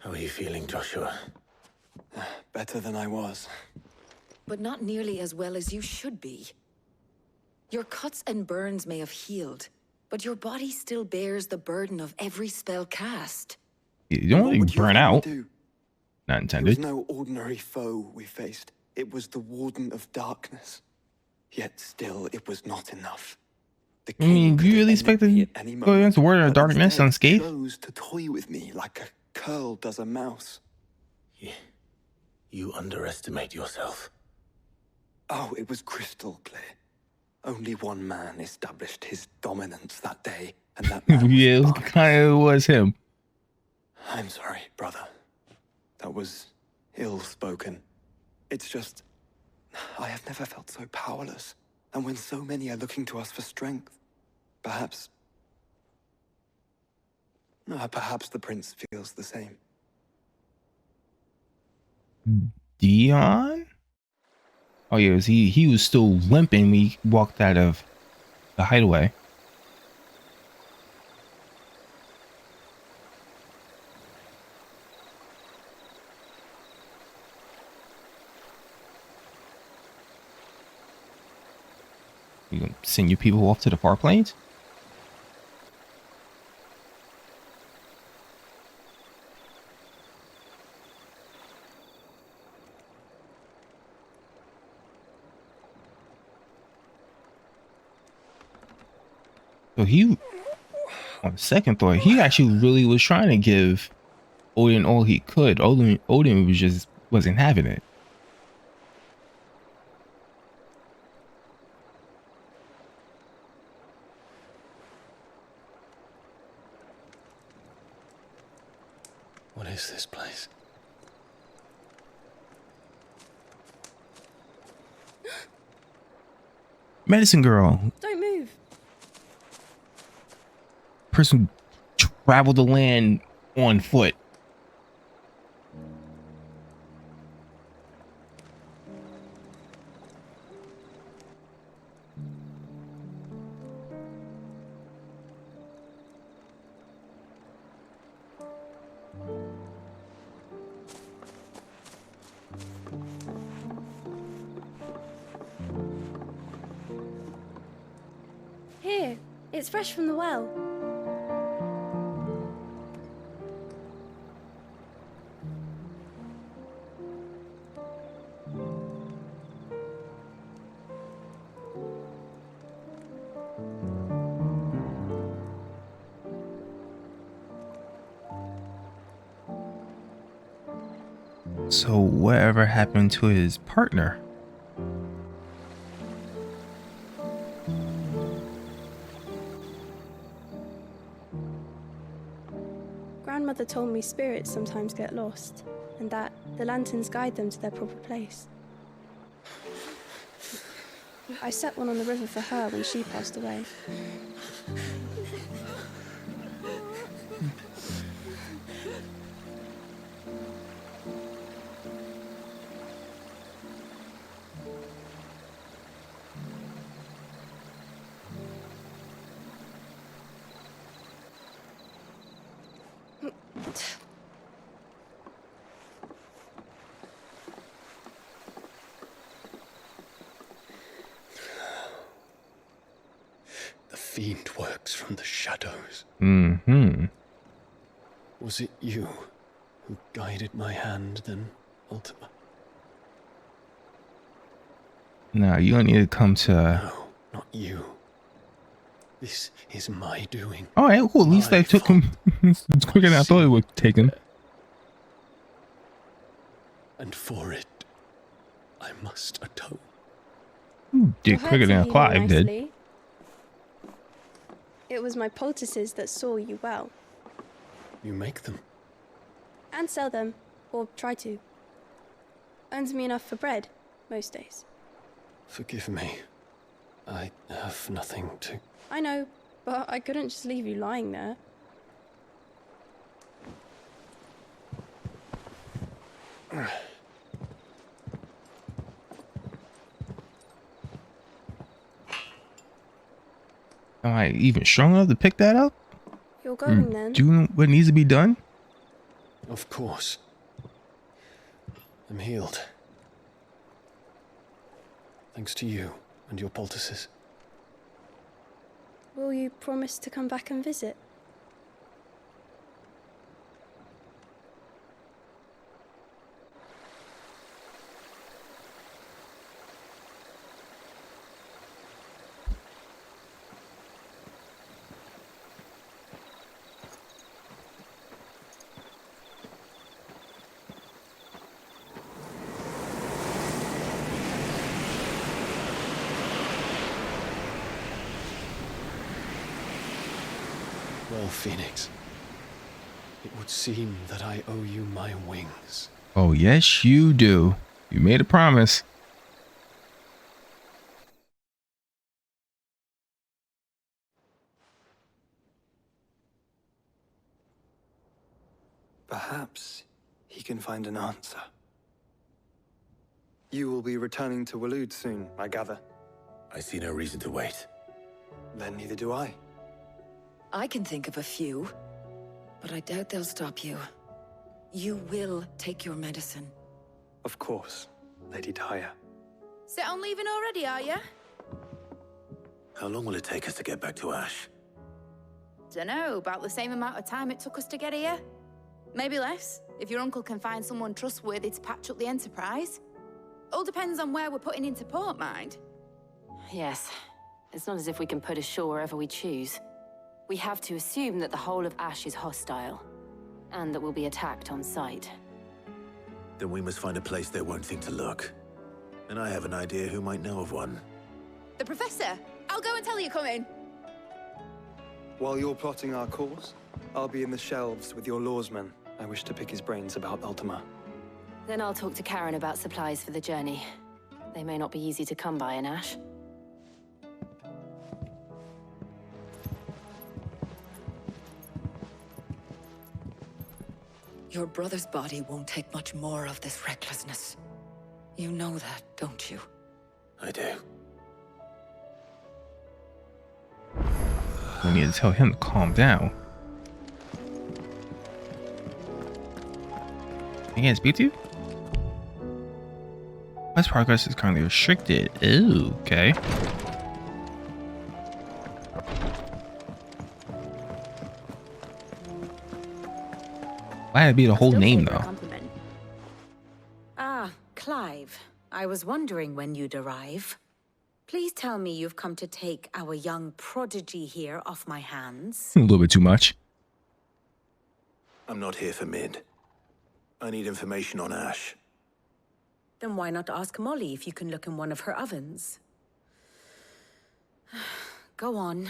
How are you feeling, Joshua? Better than I was. But not nearly as well as you should be. Your cuts and burns may have healed, but your body still bears the burden of every spell cast. You don't want to burn out. Not It intended. was no ordinary foe we faced. It was the Warden of Darkness. Yet still, it was not enough. The I mean, king you could really have ended expect me to at any go against the Warden of but Darkness instead unscathed? chose to toy with me like a curl does a mouse. You underestimate yourself. Oh, it was crystal clear. Only one man established his dominance that day, and that man Yeah, it was kind of was him. I'm sorry, brother. That was ill-spoken. It's just, I have never felt so powerless. And when so many are looking to us for strength, perhaps the prince feels the same. Dion? Oh yeah, he was still limping when he walked out of the hideaway. You gonna send your people off to the far plains? So he, on second thought, he actually really was trying to give Odin all he could. Odin wasn't having it. What is this place? Medicine girl. Don't move. Person traveled the land on foot. Here, it's fresh from the well. So whatever happened to his partner? Grandmother told me spirits sometimes get lost, and that the lanterns guide them to their proper place. I set one on the river for her when she passed away. The fiend works from the shadows. Mm-hmm. Was it you who guided my hand then, Ultima? No, you don't need to come to... No, not you. This is my doing. Alright, cool. At least My I took him it's quicker than I thought it would take him. And for it, I must atone. Did Your quicker herbs are than healing Clive did. nicely. It was my poultices that saw you well. You make them. And sell them, or try to. Earns me enough for bread, most days. Forgive me. I have nothing to... I know, but I couldn't just leave you lying there. Am I even strong enough to pick that up? You're going then? Doing what needs to be done? Of course. I'm healed. Thanks to you and your poultices. Will you promise to come back and visit? Well, Phoenix, it would seem that I owe you my wings. Oh, yes, you do. You made a promise. Perhaps he can find an answer. You will be returning to Waloed soon, I gather. I see no reason to wait. Then neither do I. I can think of a few, but I doubt they'll stop you. You will take your medicine. Of course, Lady Daya. Set on leaving already, are you? How long will it take us to get back to Ash? Dunno, about the same amount of time it took us to get here. Maybe less, if your uncle can find someone trustworthy to patch up the Enterprise. All depends on where we're putting into port, mind. Yes. It's not as if we can put ashore wherever we choose. We have to assume that the whole of Ash is hostile, and that we'll be attacked on sight. Then we must find a place they won't think to look. And I have an idea who might know of one. The Professor! I'll go and tell you coming. While you're plotting our course, I'll be in the shelves with your lawsman. I wish to pick his brains about Ultima. Then I'll talk to Karen about supplies for the journey. They may not be easy to come by in Ash. Your brother's body won't take much more of this recklessness. You know that, don't you? I do. We need to tell him to calm down. You can't speak to you? Quest progress is currently restricted. Ooh, okay. Why had to be the whole name though? Ah, Clive. I was wondering when you'd arrive. Please tell me you've come to take our young prodigy here off my hands. A little bit too much. I'm not here for Mid. I need information on Ash. Then why not ask Molly if you can look in one of her ovens? Go on.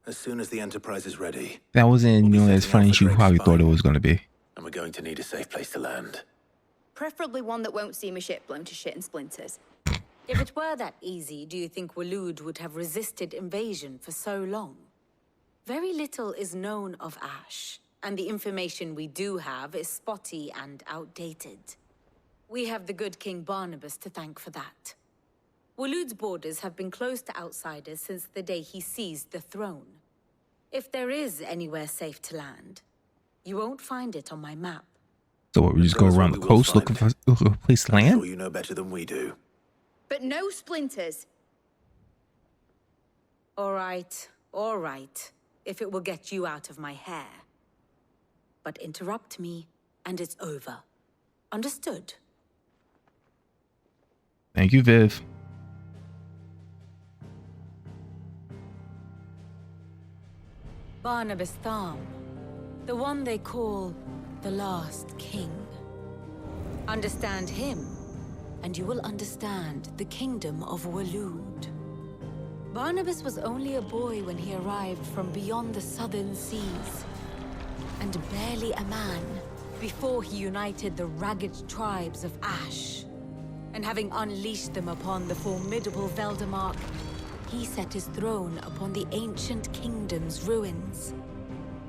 As soon as the Enterprise is ready. That wasn't nearly as funny as you probably thought it was going to be. And we're going to need a safe place to land. Preferably one that won't see my ship blown to shit and splinters. If it were that easy, do you think Waloed would have resisted invasion for so long? Very little is known of Ash, and the information we do have is spotty and outdated. We have the good King Barnabas to thank for that. Waloed's borders have been closed to outsiders since the day he seized the throne. If there is anywhere safe to land, you won't find it on my map. So what, we just go around the coast looking for a place to I'm land? sure you know better than we do. But no splinters. All right, if it will get you out of my hair. But interrupt me, and it's over. Understood? Thank you, Viv. Barnabas Tharm, the one they call the Last King. Understand him, and you will understand the kingdom of Waloed. Barnabas was only a boy when he arrived from beyond the southern seas, and barely a man before he united the ragged tribes of Ash. And having unleashed them upon the formidable Veldamark, he set his throne upon the ancient kingdom's ruins.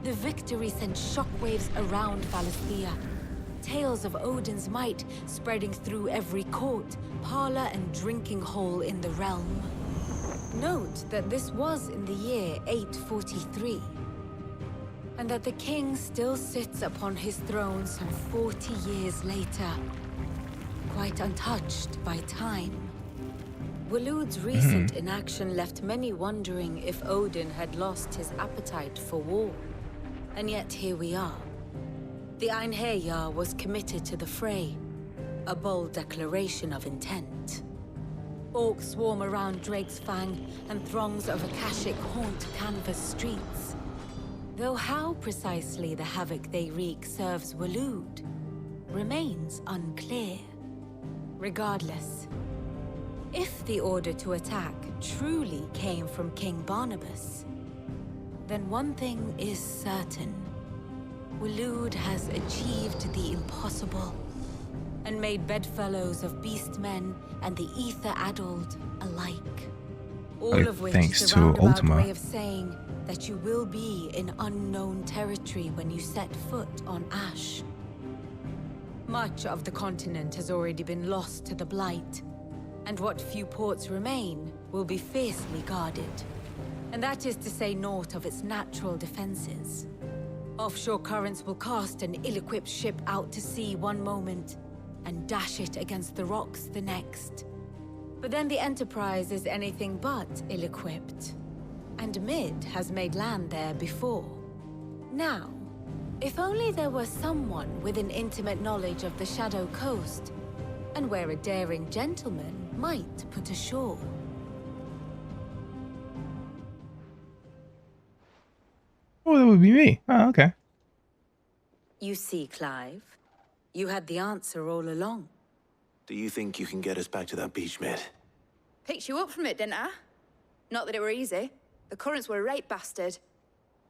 The victory sent shockwaves around Valisthea, tales of Odin's might spreading through every court, parlor, and drinking hole in the realm. Note that this was in the year 843. and that the king still sits upon his throne some 40 years later, quite untouched by time. Waloed's recent inaction left many wondering if Odin had lost his appetite for war. And yet here we are. The Einherjar was committed to the fray, a bold declaration of intent. Orcs swarm around Drake's Fang, and throngs of Akashic haunt Canvas streets. Though how precisely the havoc they wreak serves Waloed remains unclear. Regardless, if the order to attack truly came from King Barnabas, then one thing is certain. Waloed has achieved the impossible, and made bedfellows of beastmen and the ether-addled alike. All of which thanks is a to roundabout Ultima. way of saying that you will be in unknown territory when you set foot on Ash. Much of the continent has already been lost to the Blight, and what few ports remain will be fiercely guarded. And that is to say naught of its natural defenses. Offshore currents will cast an ill-equipped ship out to sea one moment, and dash it against the rocks the next. But then the Enterprise is anything but ill-equipped. And Mid has made land there before. Now, if only there were someone with an intimate knowledge of the Shadow Coast, and where a daring gentleman might put ashore. Oh, that would be me. Oh, okay. You see, Clive, you had the answer all along. Do you think you can get us back to that beach, Mid? Picked you up from it, didn't I? Not that it were easy. The currents were a right bastard.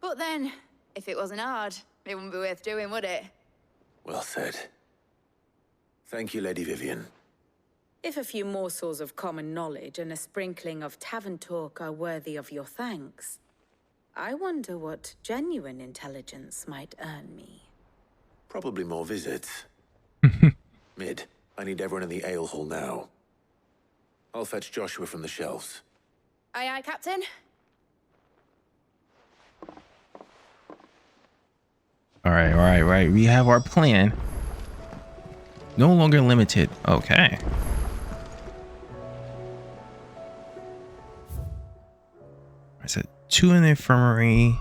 But then, if it wasn't hard, it wouldn't be worth doing, would it? Well said. Thank you, Lady Vivian. If a few morsels of common knowledge and a sprinkling of tavern talk are worthy of your thanks, I wonder what genuine intelligence might earn me. Probably more visits. Mid, I need everyone in the ale hall now. I'll fetch Joshua from the shelves. Aye, aye, Captain. All right. We have our plan. No longer limited. Okay. I said 2 in the infirmary.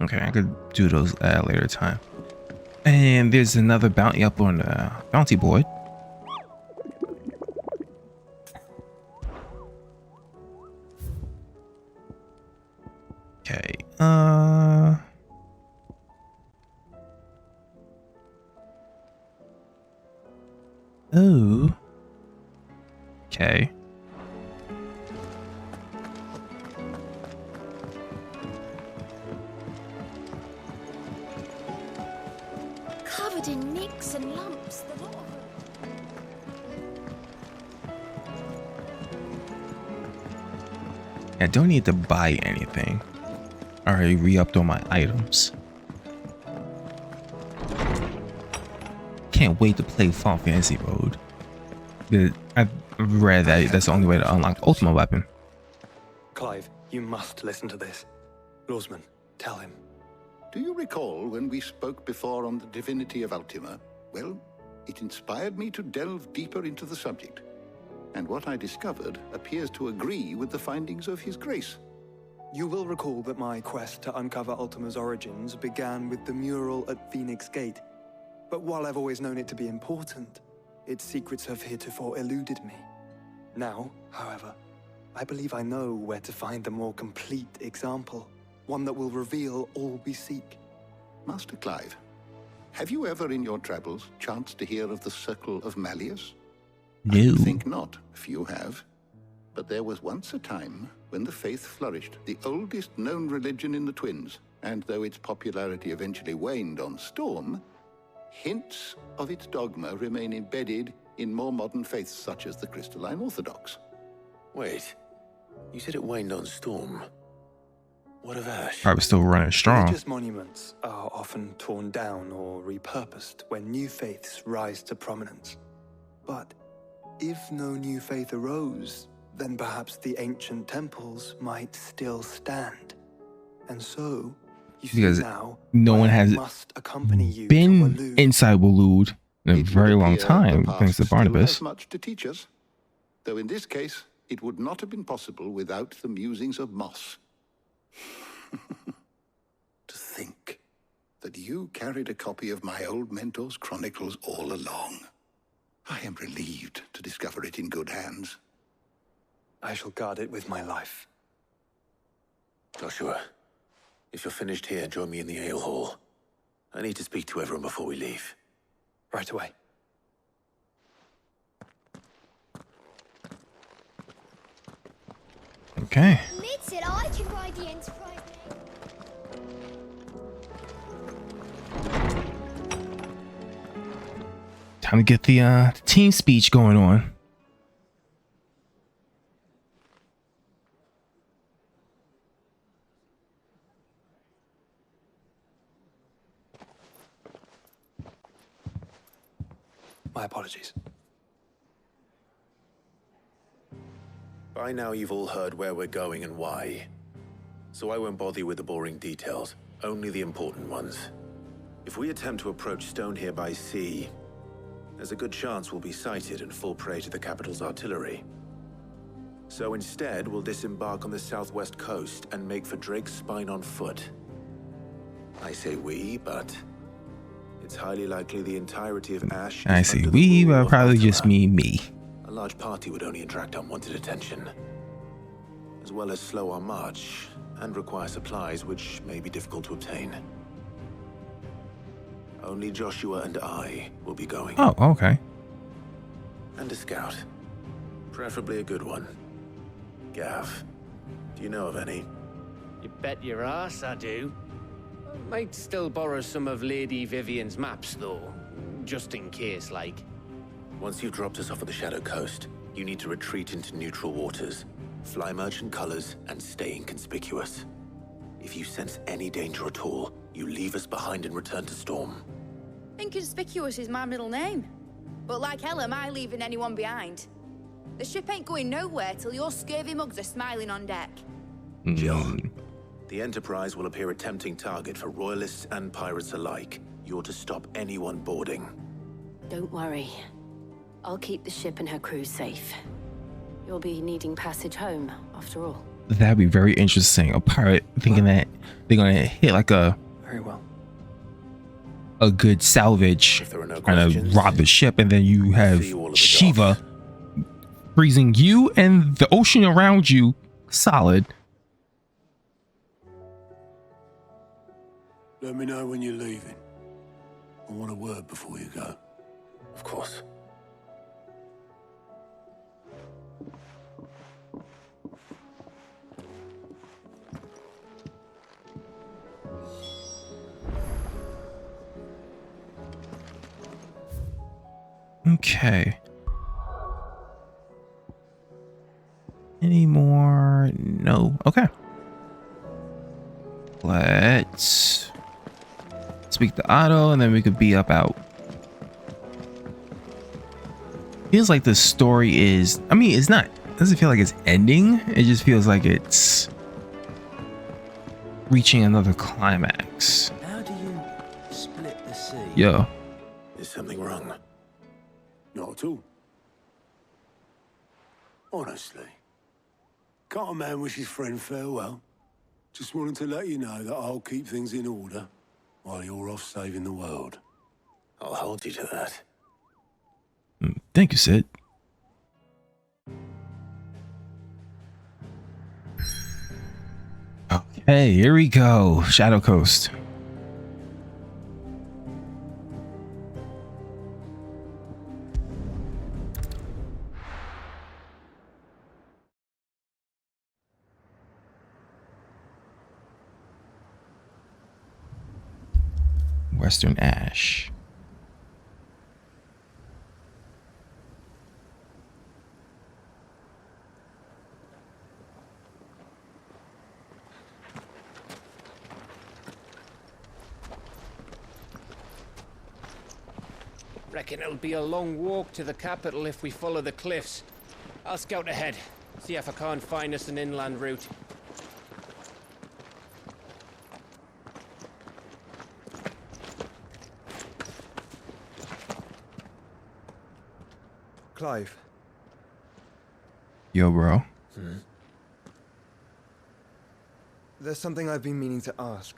Okay, I could do those at a later time. And there's another bounty up on the bounty board. Okay. Oh. Okay. Covered in nicks and lumps, the lot of them. I don't need to buy anything. I already re-upped all my items. Can't wait to play Final Fantasy mode. I've read that that's the only way to unlock the Ultima weapon. Clive, you must listen to this. Lawsman, tell him. Do you recall when we spoke before on the divinity of Ultima? Well, it inspired me to delve deeper into the subject. And what I discovered appears to agree with the findings of His Grace. You will recall that my quest to uncover Ultima's origins began with the mural at Phoenix Gate. But while I've always known it to be important, its secrets have heretofore eluded me. Now, however, I believe I know where to find the more complete example, one that will reveal all we seek. Master Clive, have you ever in your travels chanced to hear of the Circle of Malleus? No. I think not, if you have. But there was once a time when the faith flourished, the oldest known religion in the Twins, and though its popularity eventually waned on Storm, hints of its dogma remain embedded in more modern faiths such as the Crystalline Orthodox. Wait, you said it waned on Storm. What of Ash? Probably still running strong. Religious monuments are often torn down or repurposed when new faiths rise to prominence. But if no new faith arose, then perhaps the ancient temples might still stand. And so, you see Because now, no one has must accompany you been to Waloed. inside Waloed in a It very would long appear time, the thanks to past still Barnabas. has much to teach us, though in this case, it would not have been possible without the musings of Moss. To think that you carried a copy of my old mentor's chronicles all along. I am relieved to discover it in good hands. I shall guard it with my life. Joshua, if you're finished here, join me in the ale hall. I need to speak to everyone before we leave. Right away. Okay. Mid said I can ride the Enterprise. Time to get the team speech going on. My apologies. By now you've all heard where we're going and why. So I won't bother you with the boring details, only the important ones. If we attempt to approach Stone here by sea, there's a good chance we'll be sighted and fall prey to the capital's artillery. So instead, we'll disembark on the southwest coast and make for Drake's Spine on foot. I say we, but it's highly likely the entirety of Ash I is say under the we, rule but of probably just Ultima. mean me. A large party would only attract unwanted attention, as well as slow our march and require supplies which may be difficult to obtain. Only Joshua and I will be going. Oh, okay. And a scout. Preferably a good one. Gav, do you know of any? You bet your ass I do. Might still borrow some of Lady Vivian's maps, though. Just in case, like. Once you've dropped us off at the Shadow Coast, you need to retreat into neutral waters, fly merchant colors, and stay inconspicuous. If you sense any danger at all, you leave us behind and return to Storm. Inconspicuous is my middle name. But like hell am I leaving anyone behind. The ship ain't going nowhere till your scurvy mugs are smiling on deck. Jill, the Enterprise will appear a tempting target for royalists and pirates alike. You're to stop anyone boarding. Don't worry. I'll keep the ship and her crew safe. You'll be needing passage home, after all. That'd be very interesting. A pirate thinking that they're gonna hit like a Very well. a good salvage, If there are no trying to questions, rob the ship, and then you have see you all at the Shiva freezing you and the ocean around you solid. Let me know when you're leaving. I want a word before you go. Of course. Okay. Any more? No. Okay. Let's speak to Otto, and then we could be up out. Feels like the story is, I mean, it's not, doesn't feel like it's ending. It just feels like it's reaching another climax. How do you split the sea? Yo. Is something wrong? Not at all. Honestly. Can't a man wish his friend farewell? Just wanted to let you know that I'll keep things in order while you're off saving the world. I'll hold you to that. Thank you, Sid. Okay, here we go. Shadow Coast. Western Ash. Reckon it'll be a long walk to the capital if we follow the cliffs. I'll scout ahead. See if I can't find us an inland route. Clive. Yo, bro. There's something I've been meaning to ask.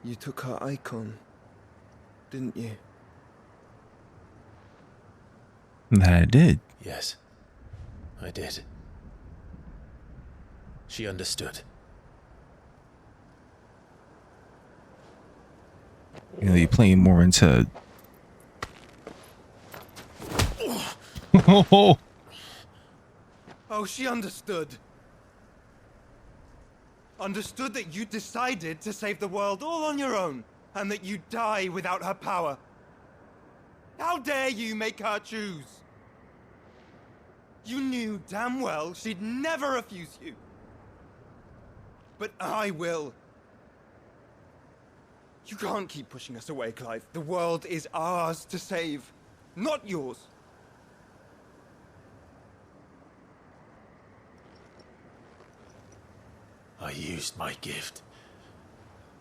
You took her icon, didn't you? That I did. Yes, I did. She understood. You know, you're playing more into. Oh, she understood. Understood that you decided to save the world all on your own, and that you'd die without her power. How dare you make her choose? You knew damn well she'd never refuse you. But I will. You can't keep pushing us away, Clive. The world is ours to save, not yours. I used my gift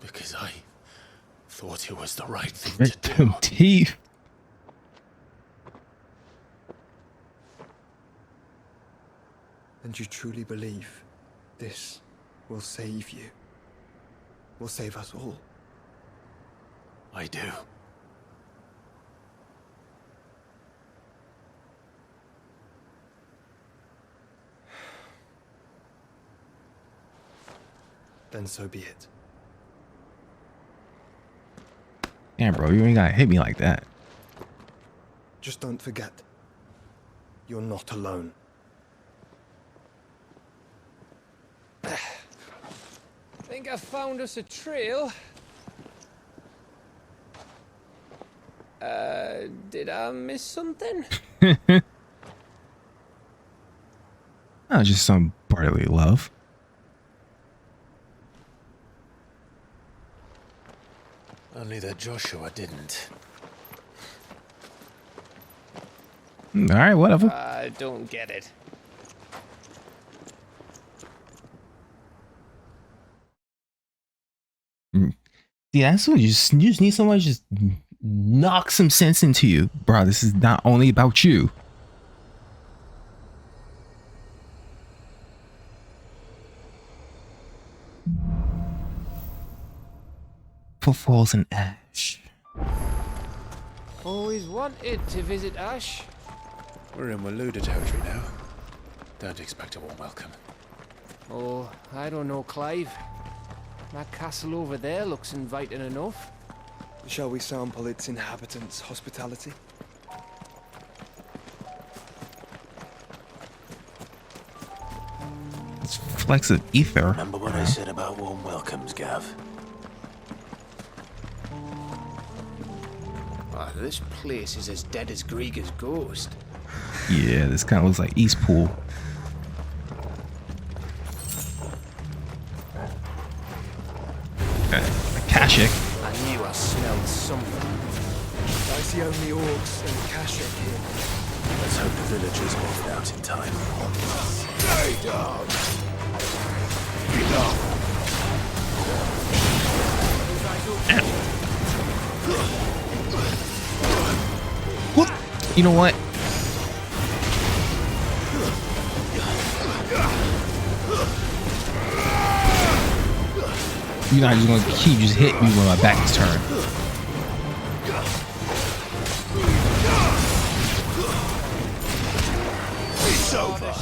because I thought it was the right thing to do. Teeth. And you truly believe this will save you? Will save us all? I do. Then so be it. Damn, bro, you ain't gotta hit me like that. Just don't forget, you're not alone. Think I found us a trail. Did I miss something? Oh, just some brotherly love. Only that Joshua didn't. All right, whatever. I don't get it. Yeah, that's what you just need someone to just knock some sense into you, bro. This is not only about you. Footfalls in ash. Always wanted to visit Ash. We're in Waluda territory now. Don't expect a warm welcome. Oh, I don't know, Clive. That castle over there looks inviting enough. Shall we sample its inhabitants' hospitality? It's flecks of ether. Remember what I said about warm welcomes, Gav? Oh, this place is as dead as Greagor's ghost. Yeah, this kind of looks like East Pool. Kashik. I knew I smelled something. I see only orcs and Kashik here. Let's hope the villagers make it out in time. Stay down! Enough! What? You know what? You're not just gonna keep just hitting me when my back is turned. It's over.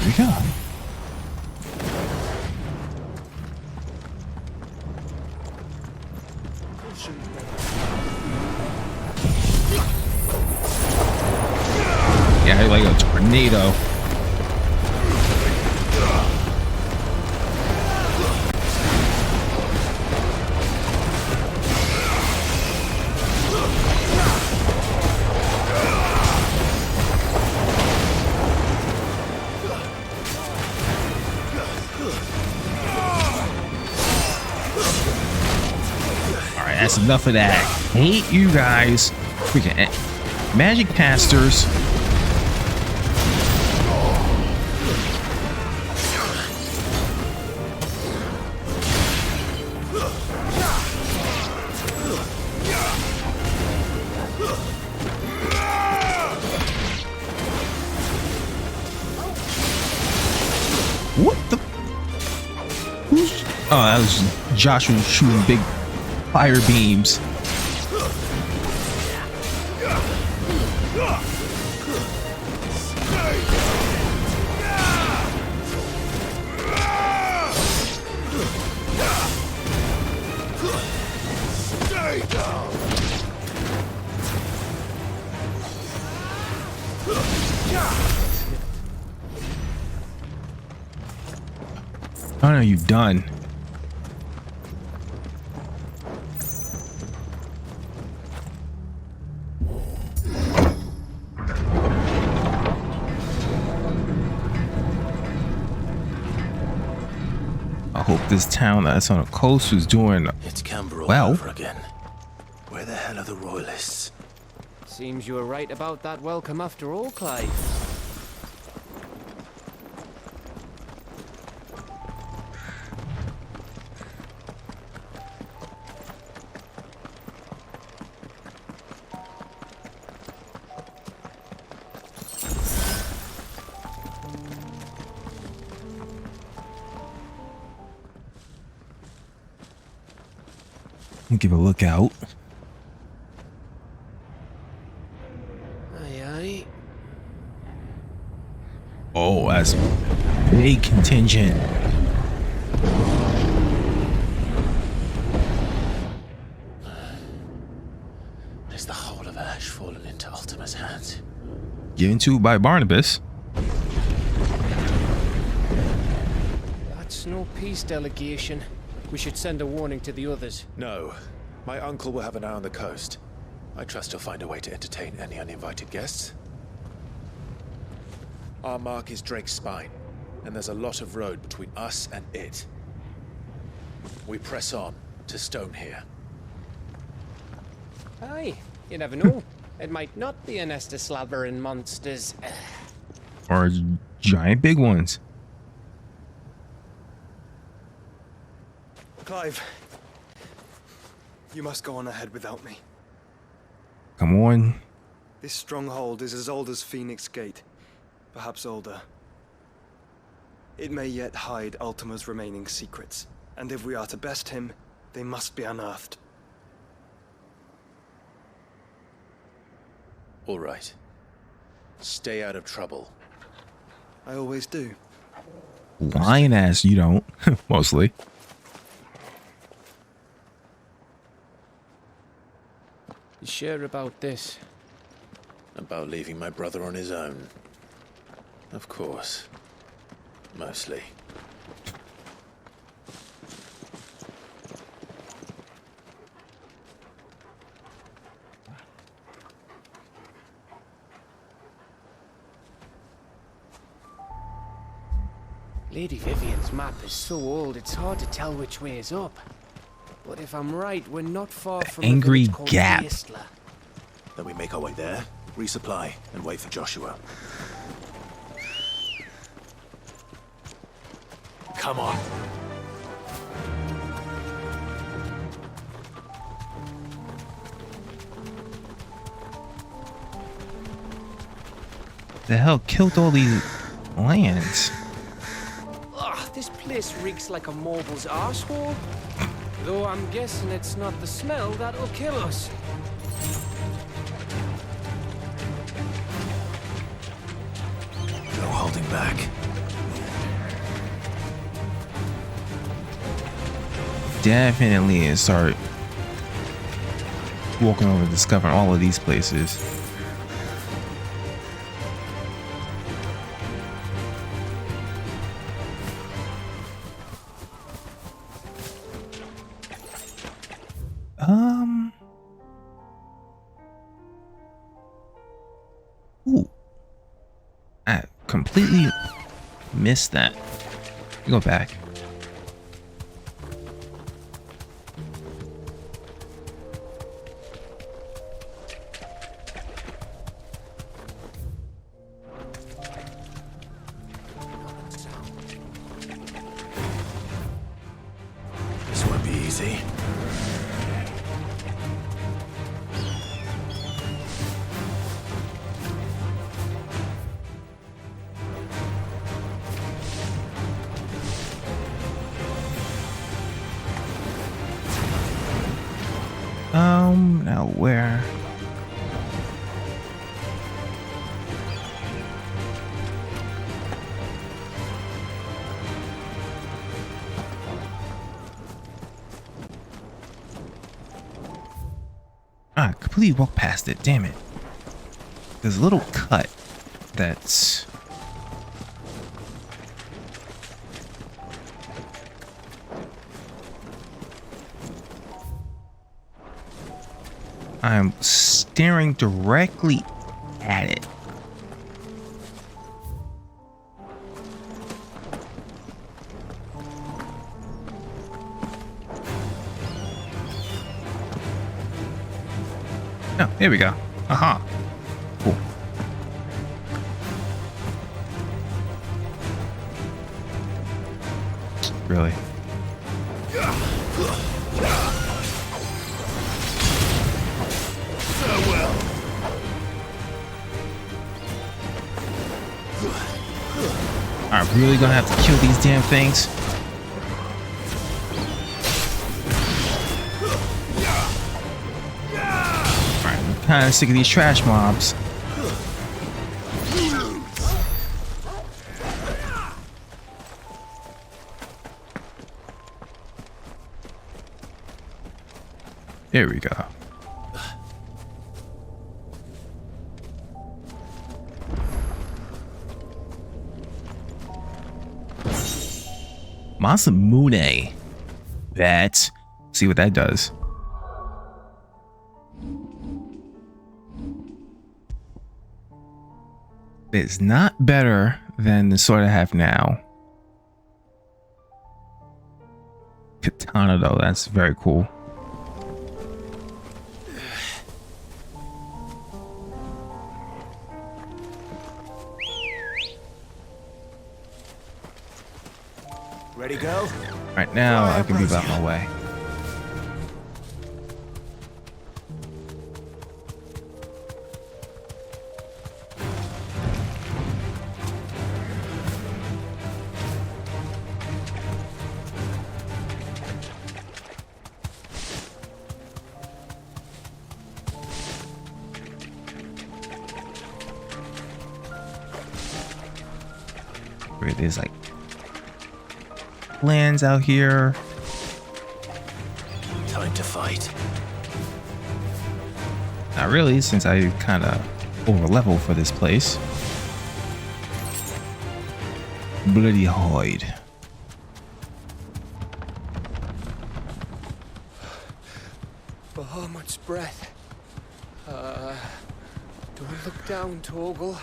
Here we go. tornado. Alright, that's enough of that. Hate you guys. Freaking magic casters. What the? Who's? Oh, that was Joshua shooting big fire beams. Oh no, you've done. I hope this town that's on the coast is doing It's Canberra all well. over again. Where the hell are the royalists? Seems you were right about that welcome after all, Clive. Give a look out. Aye, aye. Oh, that's big contingent. Is the whole of Ash fallen into Ultima's hands? Given to by Barnabas. That's no peace delegation. We should send a warning to the others. No. My uncle will have an eye on the coast. I trust he'll find a way to entertain any uninvited guests. Our mark is Drake's Spine, and there's a lot of road between us and it. We press on to Stone here. Aye, you never know. It might not be a nest of slabbering monsters. Or giant big ones. Clive, you must go on ahead without me. Come on. This stronghold is as old as Phoenix Gate, perhaps older. It may yet hide Ultima's remaining secrets, and if we are to best him, they must be unearthed. All right. Stay out of trouble. I always do. Lying ass, you don't. Mostly. You sure about this? About leaving my brother on his own. Of course. Mostly. Lady Vivian's map is so old it's hard to tell which way is up. But if I'm right, we're not far from Angry a village called Gap. Isla. Then we make our way there, resupply, and wait for Joshua. Come on. The hell killed all these lands? Ugh, this place reeks like a mobile's arsehole. Though I'm guessing it's not the smell that'll kill us. No holding back. Definitely and start walking over, discovering all of these places. completely missed that. Go back. This won't be easy. Now where? I completely walked past it. Damn it. There's a little cut that's... I'm staring directly at it. Oh, here we go. Aha. Cool. Really? I'm really gonna have to kill these damn things. Alright, I'm kind of sick of these trash mobs. There we go. Masamune. Let's see what that does. It's not better than the sword I have now. Katana though, that's very cool. Ready, go? Right now, I can move out my way. Where there's like lands out here. Time to fight. Not really, since I kind of over level for this place. Bloody hide. Oh, much breath. Don't look down, Torgal.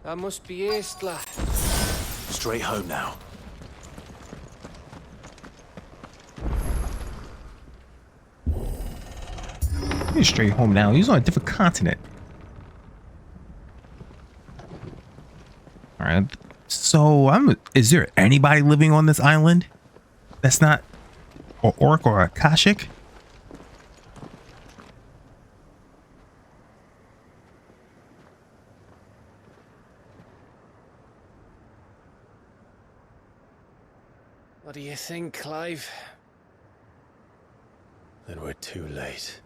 That must be Eastla. Straight home now. He's straight home now. He's on a different continent. Alright. So is there anybody living on this island that's not an orc or a Kashik? What do you think, Clive? Then we're too late.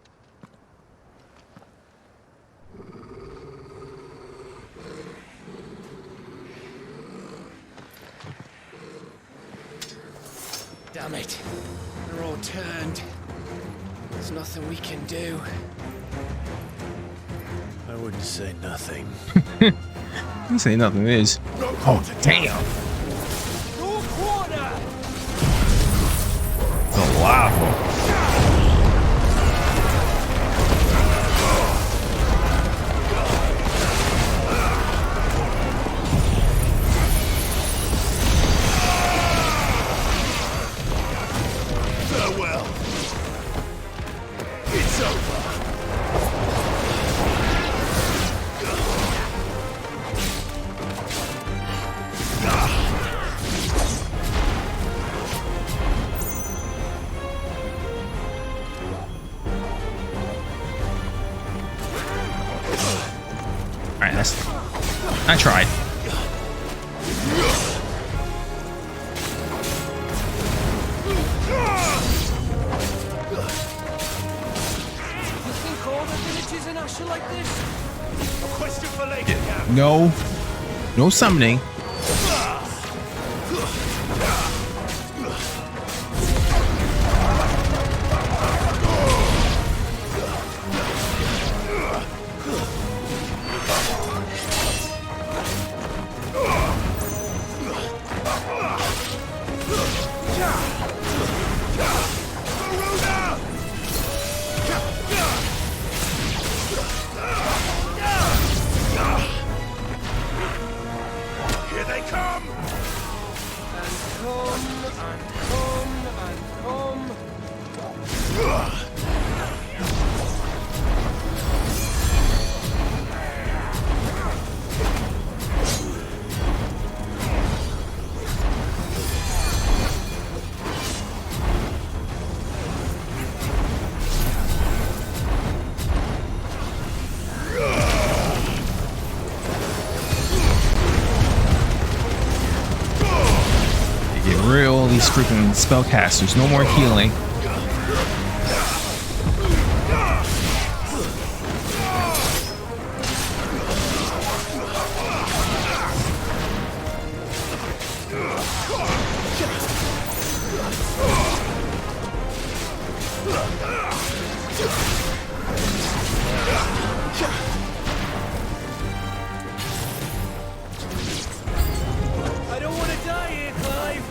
Damn it. They're all turned. There's nothing we can do. I wouldn't say nothing. You say nothing is. Oh, damn. The lava. Alright, I tried. No. No summoning. These freaking spellcasters, no more healing. I don't want to die here, Clive.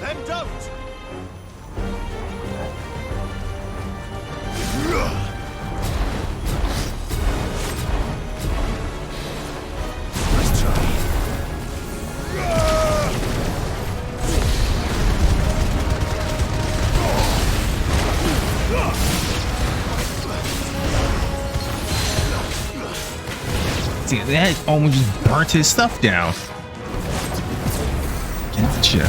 Then don't. Let's try. See, that almost just burnt his stuff down. Gotcha.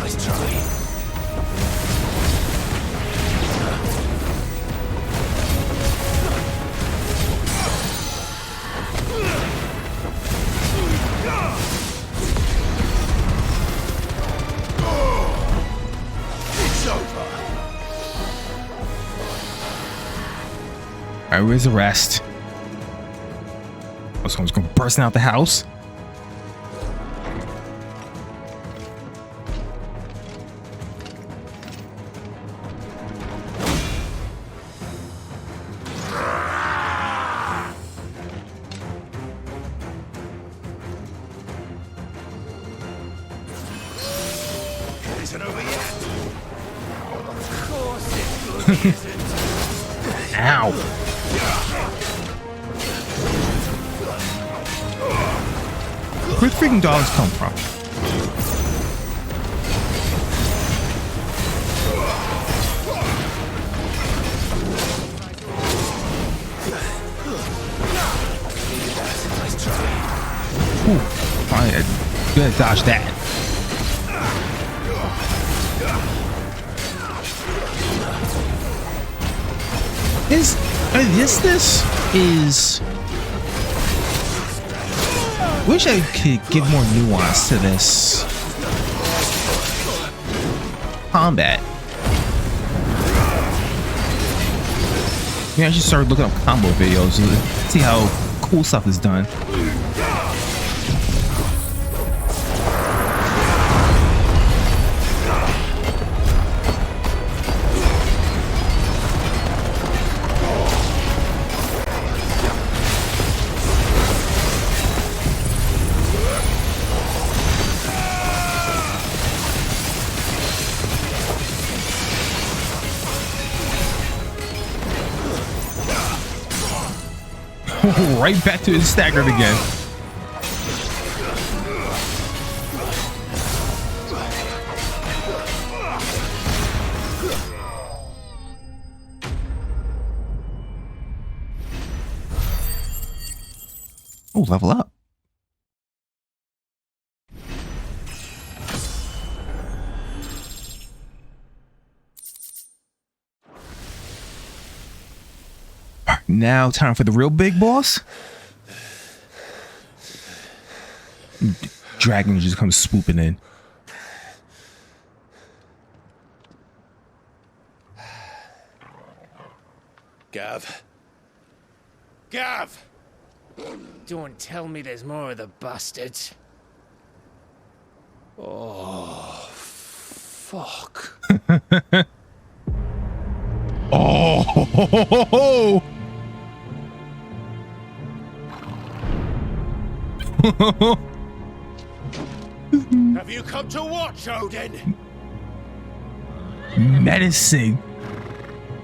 Let's try. It's over. Alright, where's the rest? Oh, someone's gonna burst out the house. It isn't over yet. Of course it bloody isn't. Ow. Where the freaking dogs come from? Ooh, fine. Good, dodge that. This is. Wish I could give more nuance to this combat. Maybe I should start looking up combo videos to see how cool stuff is done. Right back to his staggered again. Oh, level up. Now time for the real big boss. Dragon just comes swooping in. Gav. Gav! Don't tell me there's more of the bastards. Oh, fuck. Oh! Have you come to watch, Odin? Menacing.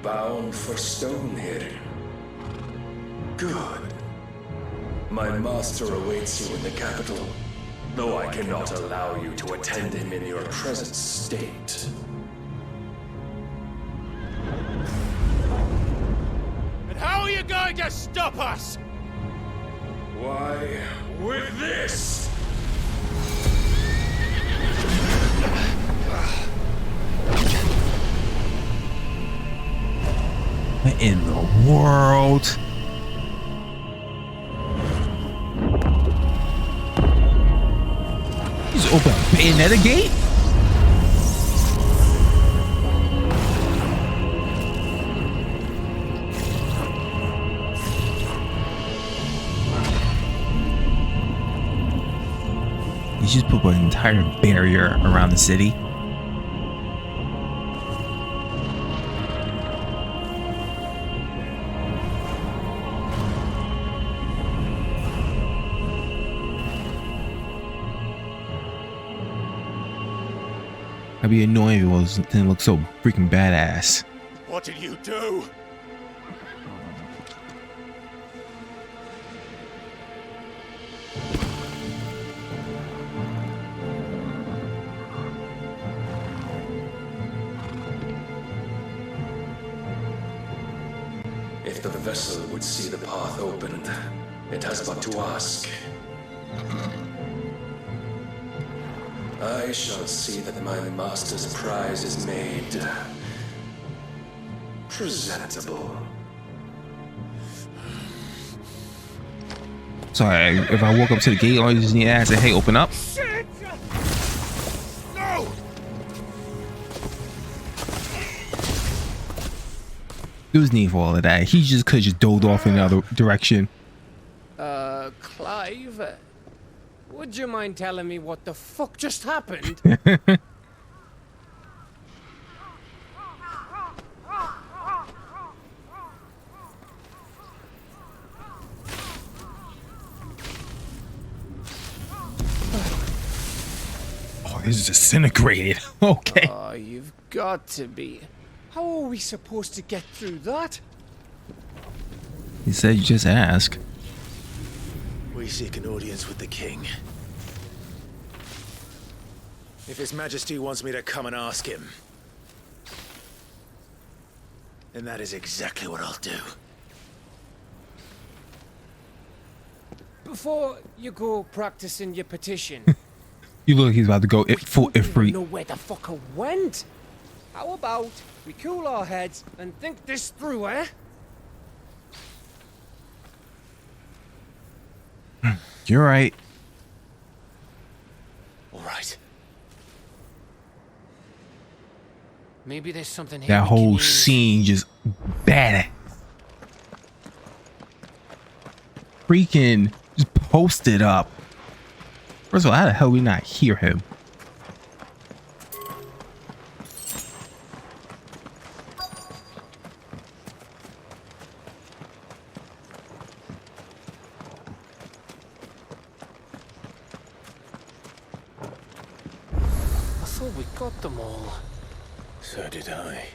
Bound for Stonehill. Good. My master awaits you in the capital, though I cannot allow you to attend him in your present state. And how are you going to stop us? Why, with this! What in the world? Just open a Bayonetta gate? You just put an entire barrier around the city. I'd be annoying if it didn't look so freaking badass. What did you do? If the vessel would see the path opened, it has but to ask. I shall see that my master's prize is made presentable. Sorry, if I walk up to the gate, all you just need to ask, hey, open up. Shit! No! There was need for all of that. He just could just dove off in the other direction. Clive, would you mind telling me what the fuck just happened? Oh, this is disintegrated. Okay. Oh, you've got to be. How are we supposed to get through that? He said you just ask. We seek an audience with the king. If His Majesty wants me to come and ask him, then that is exactly what I'll do. Before you go practicing your petition, You look, he's about to go full I Ifrit. know where the fuck I went. How about we cool our heads and think this through, eh? You're right. All right. Maybe there's something here That we whole can use. scene just bad. Freaking just posted up. First of all, how the hell we not hear him? I thought we got them all. So did I.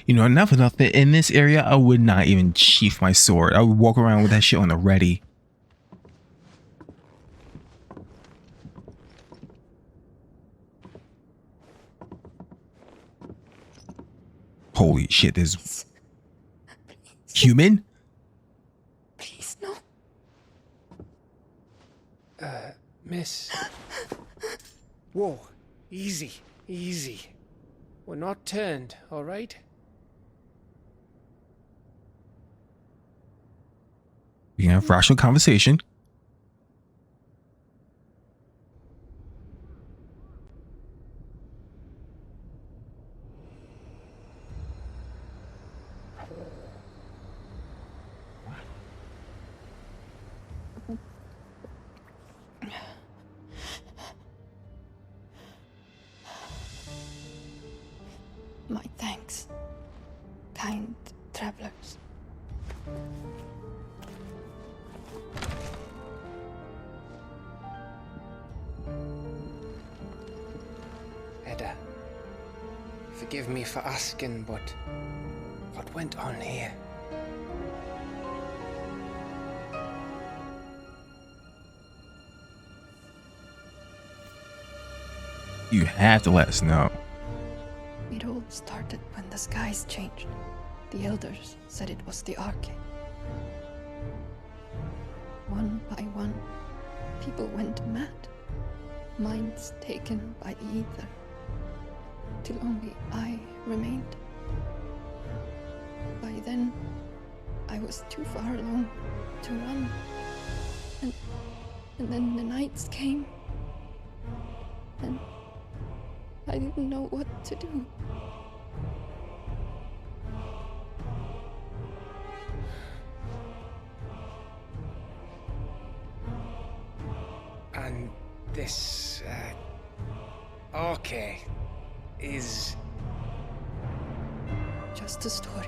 You know, enough of nothing. In this area, I would not even sheath my sword. I would walk around with that shit on the ready. Holy shit, there's human? Please, no. Miss. Whoa. Easy. Easy. We're not turned, all right? We can have rational conversation. My thanks, kind travelers. Edda, forgive me for asking, but what went on here? You have to let us know. It all started when the skies changed. The elders said it was the Arcade. One by one, people went mad. Minds taken by the ether. Till only I remained. By then, I was too far along to run. And then the nights came. And I didn't know what to do. And this, Arcade is... Just a story.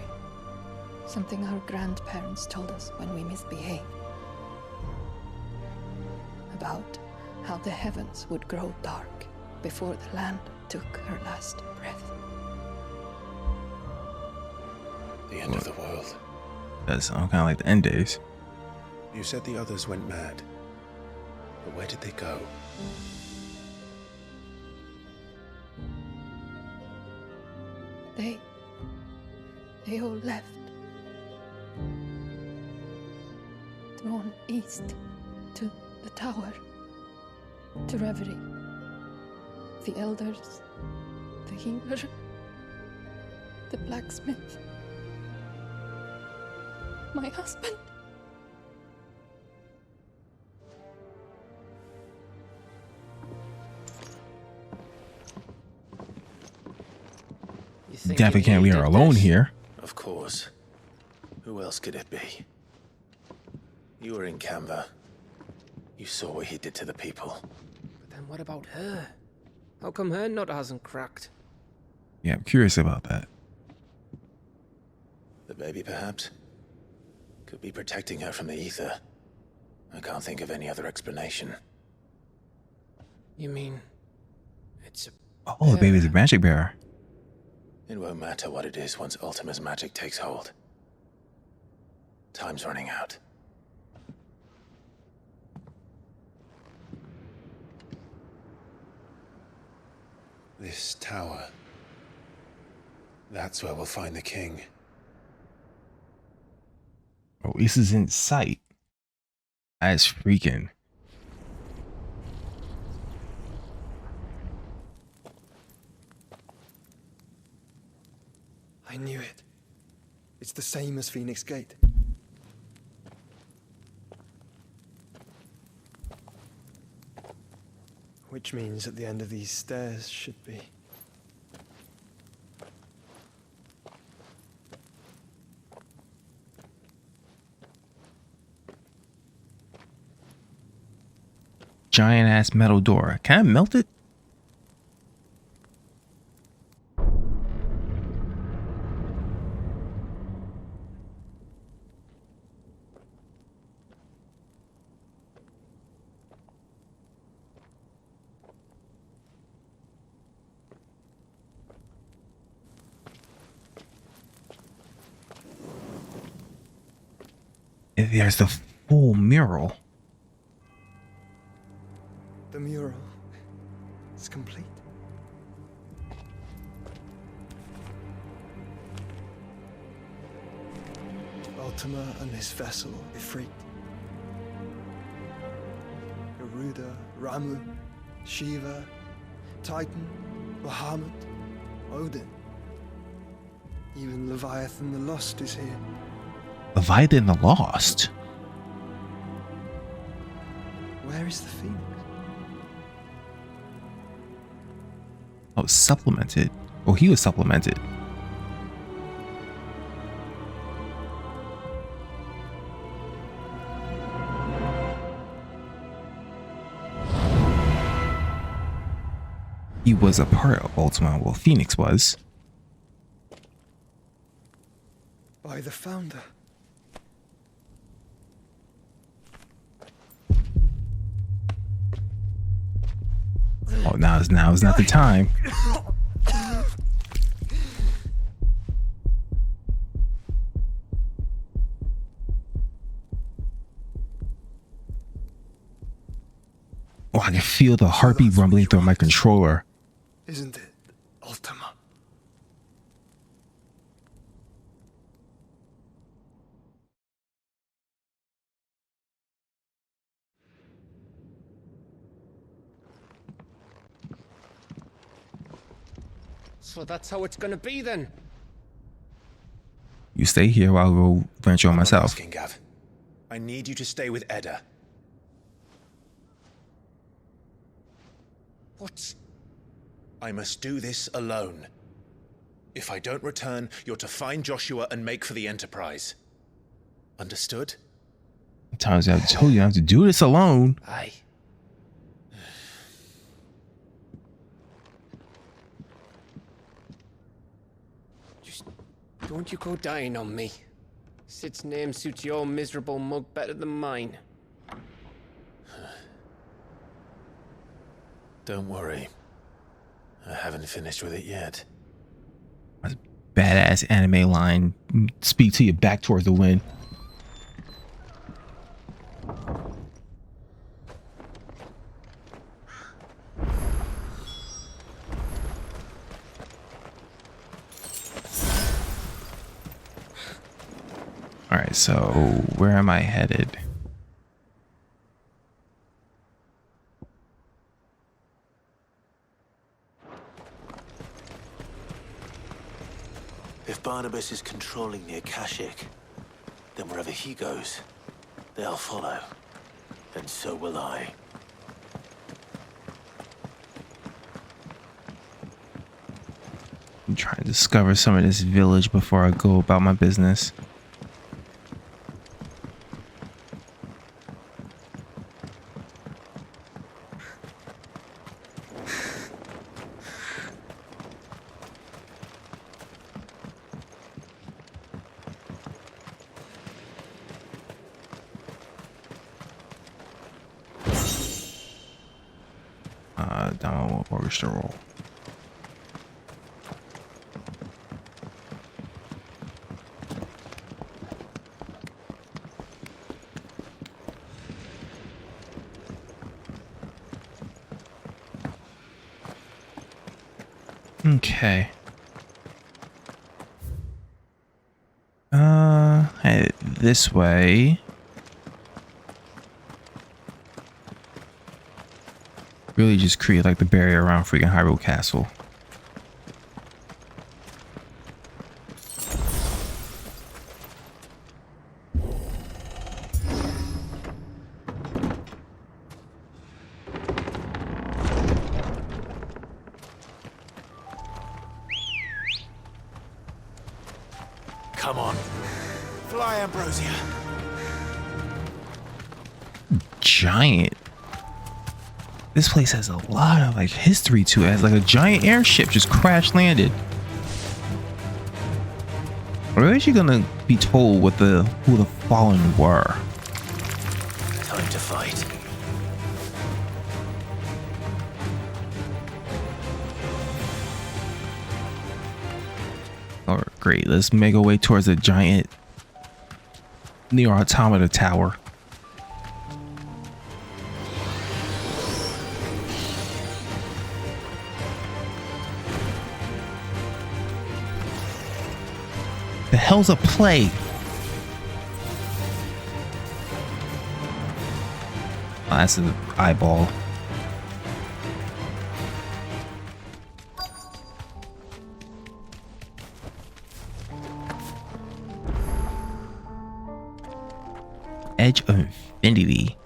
Something our grandparents told us when we misbehaved. About how the heavens would grow dark before the land took her last breath. The end of the world. That sounds kind of like the end days. You said the others went mad. But where did they go? They all left. Drawn east to the tower, to reverie. The elders, the healer, the blacksmith, my husband. Definitely can't leave her alone here. Of course. Who else could it be? You were in Canva. You saw what he did to the people. But then what about her? How come her nut hasn't cracked? Yeah, I'm curious about that. The baby, perhaps? Could be protecting her from the ether. I can't think of any other explanation. You mean... it's a... Oh, the baby's a magic bearer. It won't matter what it is once Ultima's magic takes hold. Time's running out. This tower. That's where we'll find the king. Oh, this is in sight. That's freaking. I knew it. It's the same as Phoenix Gate. Which means at the end of these stairs should be... Giant ass metal door. Can I melt it? There's the full mural. The mural is complete. Ultima and his vessel, Ifrit. Garuda Ramu, Shiva, Titan, Bahamut, Odin. Even Leviathan the Lost is here. Leviathan the Lost? Where is the Phoenix? Oh, supplemented. Oh, he was supplemented. He was a part of Ultima. Well, Phoenix was. By the Founder. Oh, now is not the time. Oh, I can feel the heartbeat rumbling through my controller. Isn't it, Ultima? So that's how it's gonna be then. You stay here while I go venture on myself. Asking, Gav. I need you to stay with Edda. What? I must do this alone. If I don't return, you're to find Joshua and make for the Enterprise. Understood? Times I've told you I have to do this alone. Aye. Just don't you go dying on me. Sid's name suits your miserable mug better than mine. Don't worry. I haven't finished with it yet. Badass anime line. Speak to you back towards the wind. All right, so where am I headed? If Barnabas is controlling the Akashic, then wherever he goes, they'll follow. And so will I. I'm trying to discover some of this village before I go about my business. Down orchestra roll. Okay. Head this way. Really just create like the barrier around freaking Hyrule Castle. Come on. Fly, Ambrosia. Giant. This place has a lot of like history to it. It has like a giant airship just crash landed. We're actually gonna be told what who the Fallen were. Time to fight. Alright, great. Let's make our way towards the giant Near Automata Tower. The hell's a play? Oh, that's an eyeball. Edge of Infinity.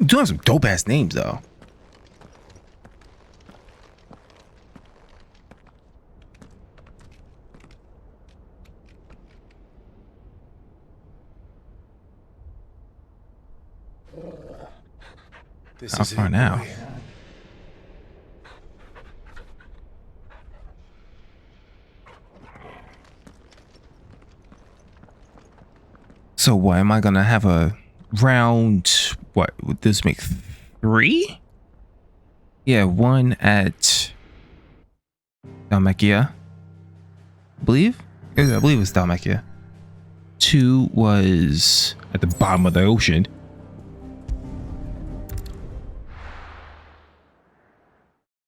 Doing some dope ass names though. This How is far it, now? boy. So what am I gonna have a round? What would this make 3? Yeah, 1 at Dhalmekia. I believe it was Dhalmekia. 2 was at the bottom of the ocean.